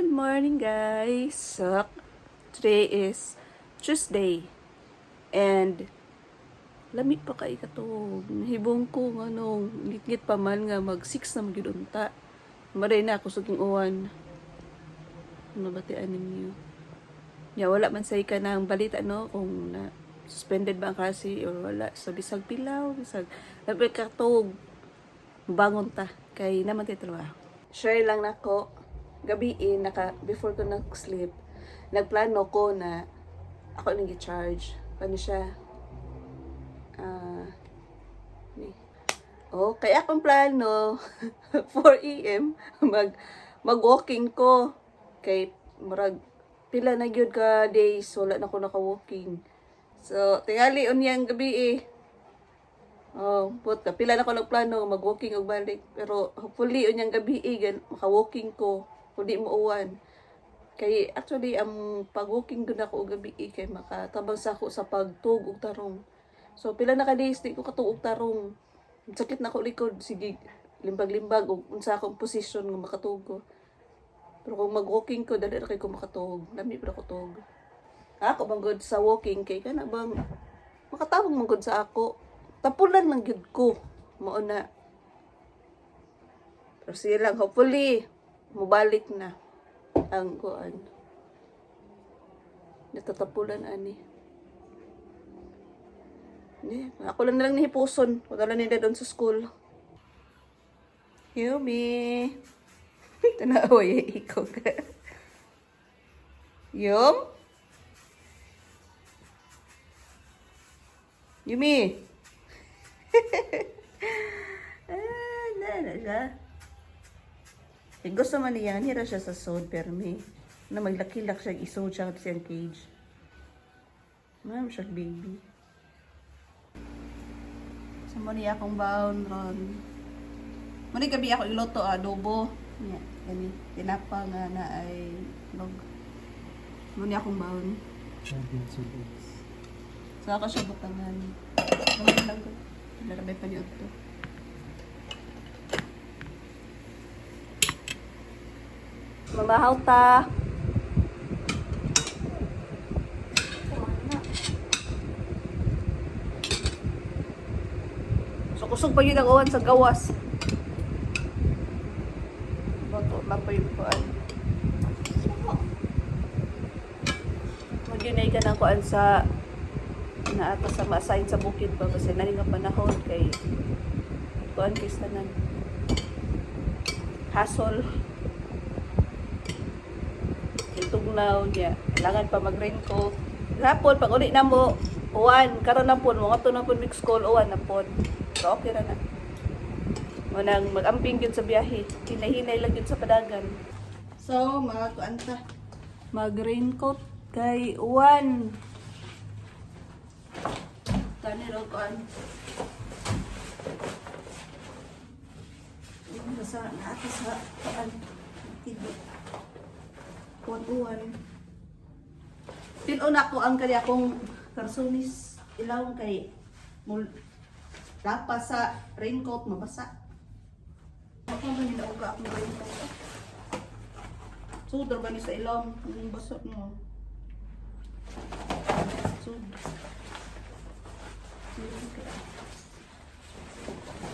Good morning guys! So, today is Tuesday and lamig pa kay katong nahibong ko ngit-ngit pa man nga mag 6 na magidunta. Maray na ako suging uwan. Nabatian ninyo. Ya wala man say ka ng balita kung na suspended ba ang klase or wala. So bisag pilaw, bisag labi katog bangon ta kay naman tay trabaho. Share lang nako gabi before ko nag-sleep, nagplano ko na ako nang i-charge. Paano siya? Kaya akong plano 4 AM mag-walking ko. Kay murag pila na gyud ka days wala na ko naka-walking. So tingali unyang gabi puta pila na ko nagplano mag-walking og balik, pero hopefully unyang gabi maka-walking ko kundi mo uwan. Kay actually ang pag-walking gud ako og gabi kay makatabang sa ako sa pagtug og tarong. So pila na ka days di ko katug og tarong. Sakit na ko likod, sige limbag-limbag og unsa akong position nga makatug ko. Pero kung mag-walking ko dali ra kay ko makatug, lami ra ko tug. Ako bang good sa walking kay kana bang makatabang man gud sa ako. Tapulan lang gyud ko mao na. Pero silang hopefully mubalik na ang kuan. Natatapulan ani. Ako lang nalang nihipuson. Wala lang nila doon sa school. Yumi. Tanaway ikaw ka. Yum? Yumi. Na siya. Gusto man niya, hira siya sa sod, pero na maglaki-lak siya, isod siya sa cage. Ma'am siya, baby. So, muna akong baon ron. Muna gabi ako iloto, adobo. Yan, tinapa nga na ay log. Muna akong baon. So, ako siya butangan. Muna lang ko. Narabay pa niyo ito. Mamahaw ta. So kusog pa yun ang uwan sa gawas. Bato lang pa yung kuan. Magyunay ka ng kuan sa naata sa ma-assign sa bukid pa kasi naling ang panahon kay kuan kistanan. Hassle. Tugnaw niya. Kailangan pa mag-raincoat. Hapon, pag uli na mo, uwan. Karoon na po, mga to na po mix call, uwan na po. So, okay na na. Manang mag-amping yun sa biyahe. Hinay-hinay lang yun sa padagan. So, mga kuanta. Mag-raincoat kay uwan. Kaniro kuan. Basta naatas sa kuan. Tibo. Uwan. Tinuna ko ang kaya kong karsunis ilaw kay dapat sa raincoat mabasa. Ako ba nilauga akong raincoat? Sudra ba ni sa ilong? Yung basot mo. Sudra.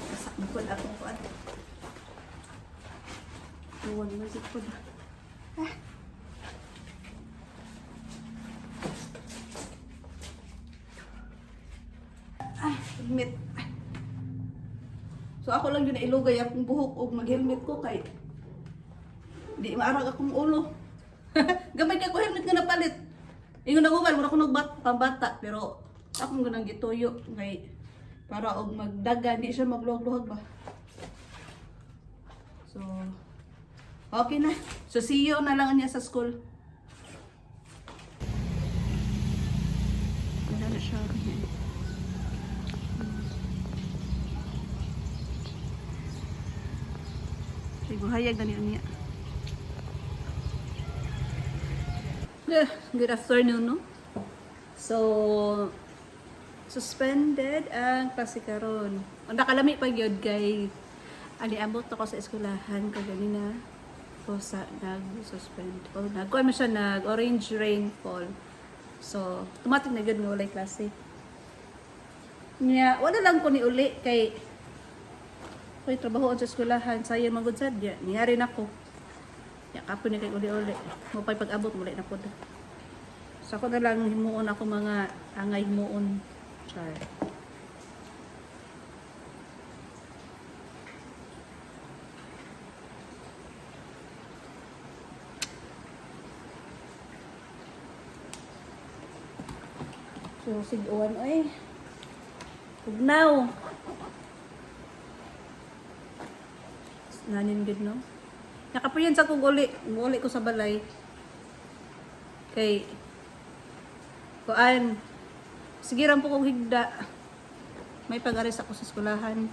Masak mo ko na akong kuan. Uwan na si ko na. Helmet. So ako lang yun na ilugay akong buhok o mag-helmet ko kay di maarag akong ulo. Gamay kay ko helmet nga napalit. Ingon naguban mura ko pambata pero akong ganang gituyo kay para og magdaga di siya magluhag-luhag ba. So okay na. So see you na lang niya sa school. Wala na siya. Buhayag na niya. Good afternoon, no? So, suspended ang klase karon. Ang nakalami pa gyud kay ani abot ako sa eskwelahan kaganina. sa nag-suspend. O nagkuha mo siya nag-orange rainfall. So, automatic na gud nga walay klase. Nya, wala lang ko ni uli kay trabaho sa eskwelahan, sayang magud sad ya. Niyari nako. Ya kapo ni kay uli-uli. Mo pay pag-abot muli na pod. So ako na lang himuon ako mga angay himuon. Char. So, sig-uwan, oy. Ugnaw. Nanin gid no. Nakapriyan sa kong uli ko sa balay. Kay kuan sige ram po kong higda. May pag-aris ako sa eskwelahan.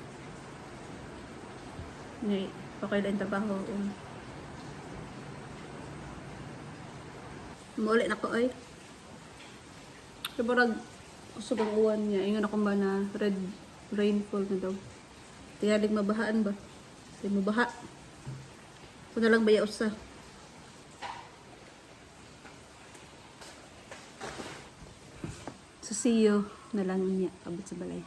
Ni pakailan trabaho. Muli na ko ay. Sobrang gusto kong uwan niya. Ingon ako ba na red rainfall na daw. Tiyalig mabahaan ba? Di mabaha. Ito na lang baya usa. So see you na lang niya. Abot sa balay.